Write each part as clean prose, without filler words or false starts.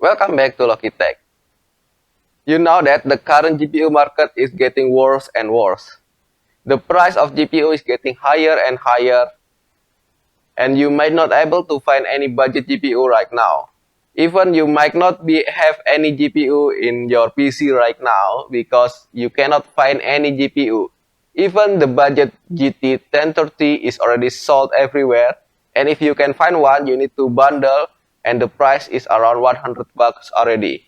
Welcome back to Logitech. You know that the current GPU market is getting worse and worse. The price of GPU is getting higher and higher, and you might not able to find any budget GPU right now. Even you might not have any GPU in your PC right now because you cannot find any GPU. Even the budget GT 1030 is already sold everywhere, and if you can find one, you need to bundle, and the price is around 100 bucks already.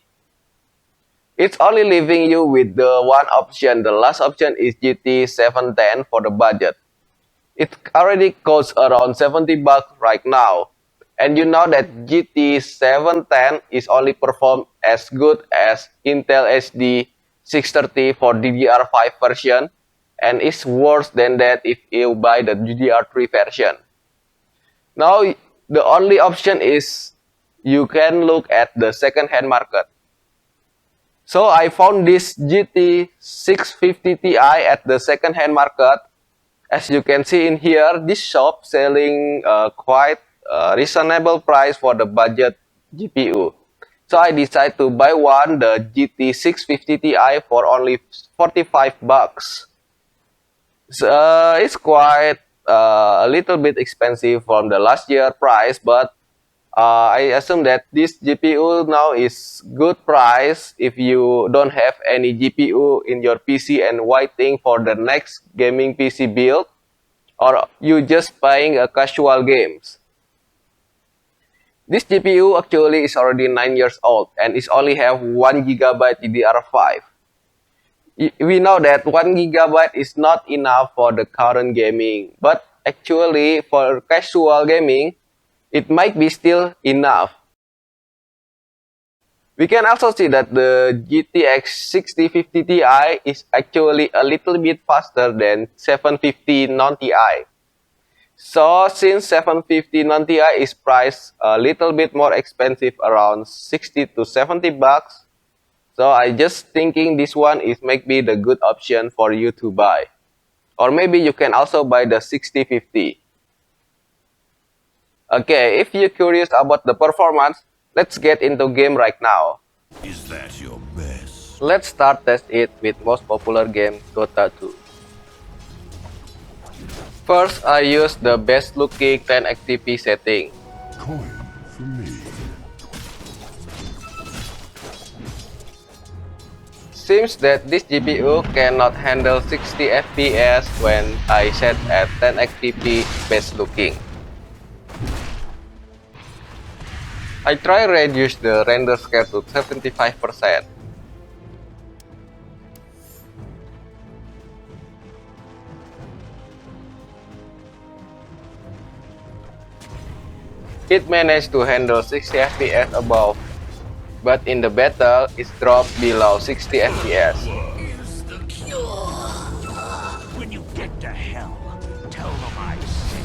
It's only leaving you with the one option. The last option is GT710 for the budget. It already costs around 70 bucks right now. And you know that GT710 is only performed as good as Intel HD 630 for DDR5 version, and it's worse than that if you buy the DDR3 version. Now, the only option is you can look at the second-hand market. So I found this GT650TI at the second-hand market. As you can see in here, this shop selling quite reasonable price for the budget GPU. So I decided to buy one, the GT650TI, for only 45 bucks. So, it's quite a little bit expensive from the last year price, but I assume that this GPU now is good price if you don't have any GPU in your PC and waiting for the next gaming PC build, or you just playing a casual games. This GPU actually is already 9 years old and it only have 1 GB DDR5. We know that 1 GB is not enough for the current gaming, but actually for casual gaming, it might be still enough. We can also see that the GTX 650 Ti is actually a little bit faster than 750 non-Ti. So since 750 non-Ti is priced a little bit more expensive, around 60 to 70 bucks, so I just thinking this one is maybe the good option for you to buy. Or maybe you can also buy the 6050. Okay, if you're curious about the performance, let's get into game right now. Is that your best? Let's start test it with most popular game, Dota 2. First, I use the best looking 1080p setting. Coin for me. Seems that this GPU cannot handle 60 FPS when I set at 1080p best looking. I try reduce the render scale to 75%. It managed to handle 60 FPS above, but in the battle, it dropped below 60 FPS. Is the cure. When you get to hell, tell them I sent.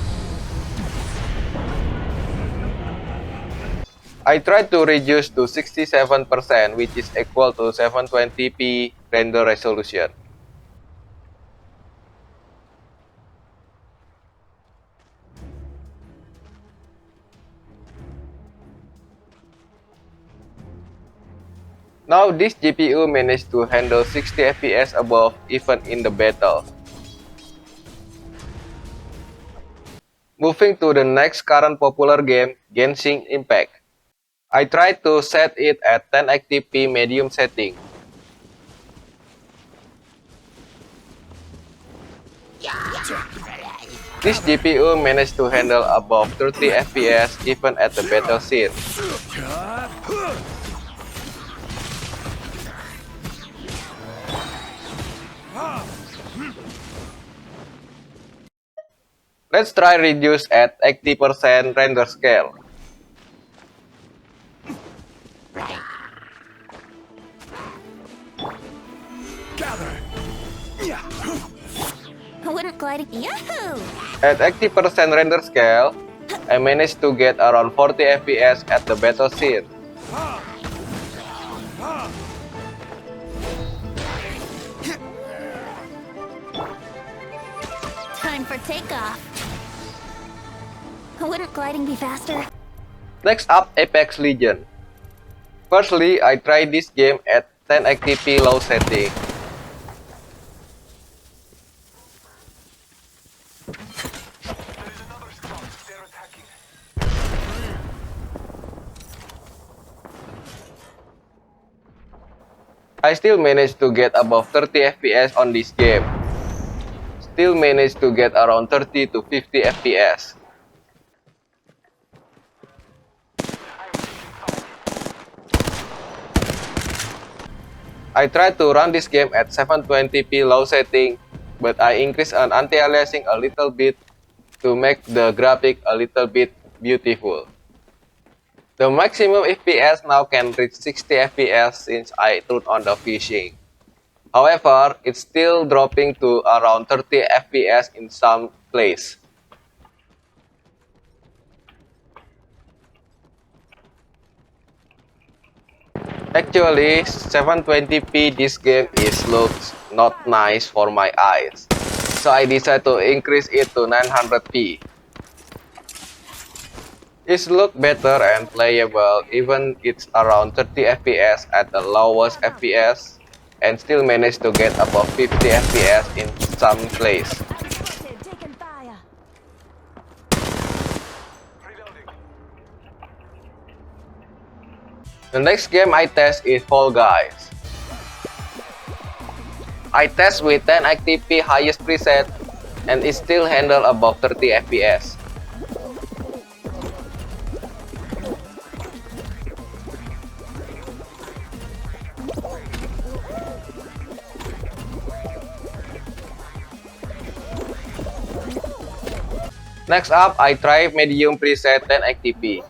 I tried to reduce to 67%, which is equal to 720p render resolution. Now this GPU managed to handle 60 FPS above even in the battle. Moving to the next current popular game, Genshin Impact. I tried to set it at 1080p medium setting. This GPU managed to handle above 30 FPS even at the battle scene. Let's try reduce at 80% render scale. Gather. Wouldn't gliding. Yahoo! At 80% render scale, I managed to get around 40 FPS at the battle scene. Time for takeoff. Wouldn't gliding be faster? Next up, Apex Legends. Firstly, I tried this game at 1080p low setting. I still managed to get above 30 FPS on this game. Still managed to get around 30 to 50 FPS. I tried to run this game at 720p low setting, but I increased an anti-aliasing a little bit to make the graphic a little bit beautiful. The maximum FPS now can reach 60 FPS since I turned on the fishing. However, it's still dropping to around 30 FPS in some place. Actually, 720p this game looks not nice for my eyes, so I decided to increase it to 900p. It looks better and playable even it's around 30 FPS at the lowest FPS and still manage to get above 50 FPS in some place. The next game I test is Fall Guys. I test with 1080p highest preset and it still handle above 30 FPS. Next up, I try medium preset 1080p.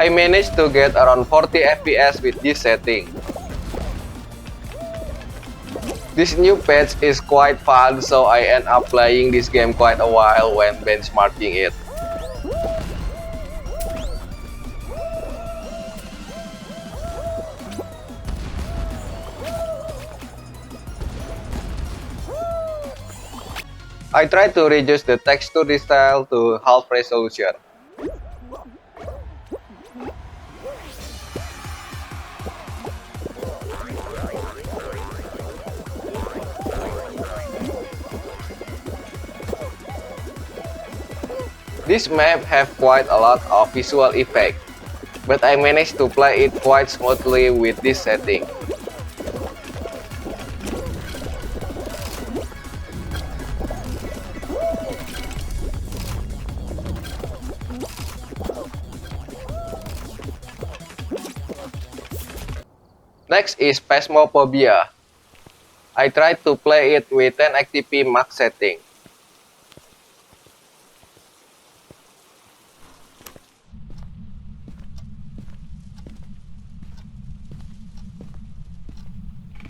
I managed to get around 40 FPS with this setting. This new patch is quite fun, so I end up playing this game quite a while when benchmarking it. I try to reduce the texture detail to half resolution. This map have quite a lot of visual effect, but I managed to play it quite smoothly with this setting. Next is Phasmophobia. I tried to play it with 1080p max setting.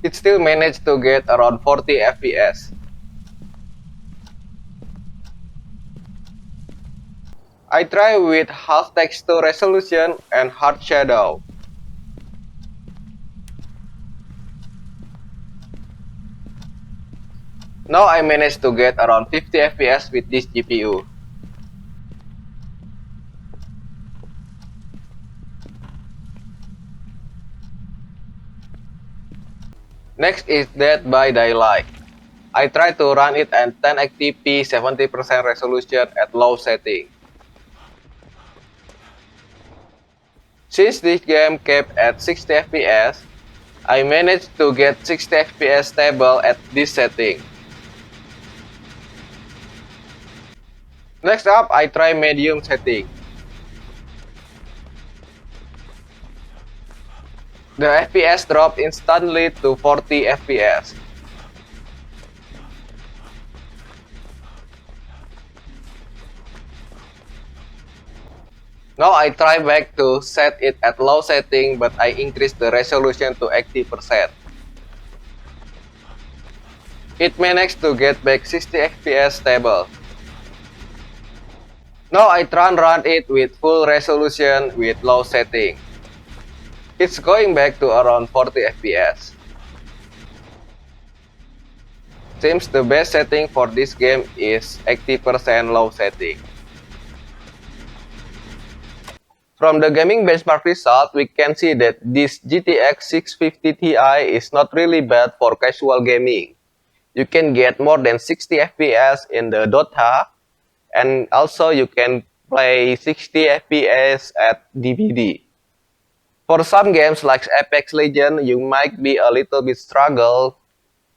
It still managed to get around 40 FPS. I try with half texture resolution and hard shadow. Now I managed to get around 50 FPS with this GPU. Next is Dead by Daylight. I try to run it at 1080p 70% resolution at low setting. Since this game capped at 60 FPS, I managed to get 60 FPS stable at this setting. Next up, I try medium setting. The FPS dropped instantly to 40 FPS. Now I try back to set it at low setting, but I increased the resolution to 80%. It managed to get back 60 FPS stable. Now I try and run it with full resolution with low setting. It's going back to around 40 FPS. Seems the best setting for this game is 80% low setting. From the gaming benchmark result, we can see that this GTX 650 Ti is not really bad for casual gaming. You can get more than 60 FPS in the Dota, and also you can play 60 FPS at DVD. For some games like Apex Legends, you might be a little bit struggle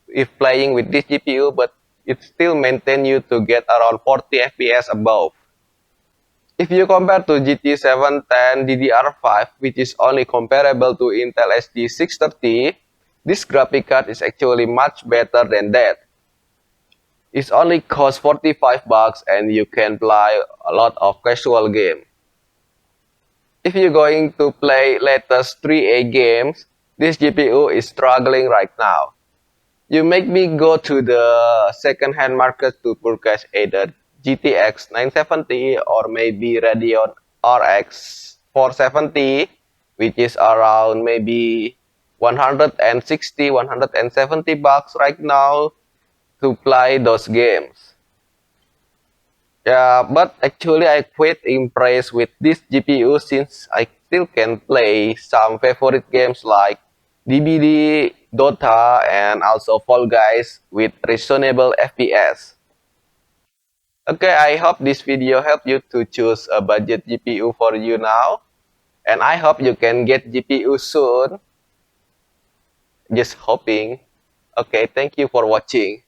if playing with this GPU, but it still maintain you to get around 40 FPS above. If you compare to GT 710 DDR5, which is only comparable to Intel SG 630, this graphic card is actually much better than that. It only costs 45 bucks and you can play a lot of casual game. If you're going to play latest 3A games, this GPU is struggling right now. You make me go to the second-hand market to purchase either GTX 970 or maybe Radeon RX 470, which is around maybe 160, 170 bucks right now to play those games. Yeah, but actually I quite impressed with this GPU since I still can play some favorite games like DBD, Dota, and also Fall Guys with reasonable FPS. Okay, I hope this video helped you to choose a budget GPU for you now. And I hope you can get GPU soon. Just hoping. Okay, thank you for watching.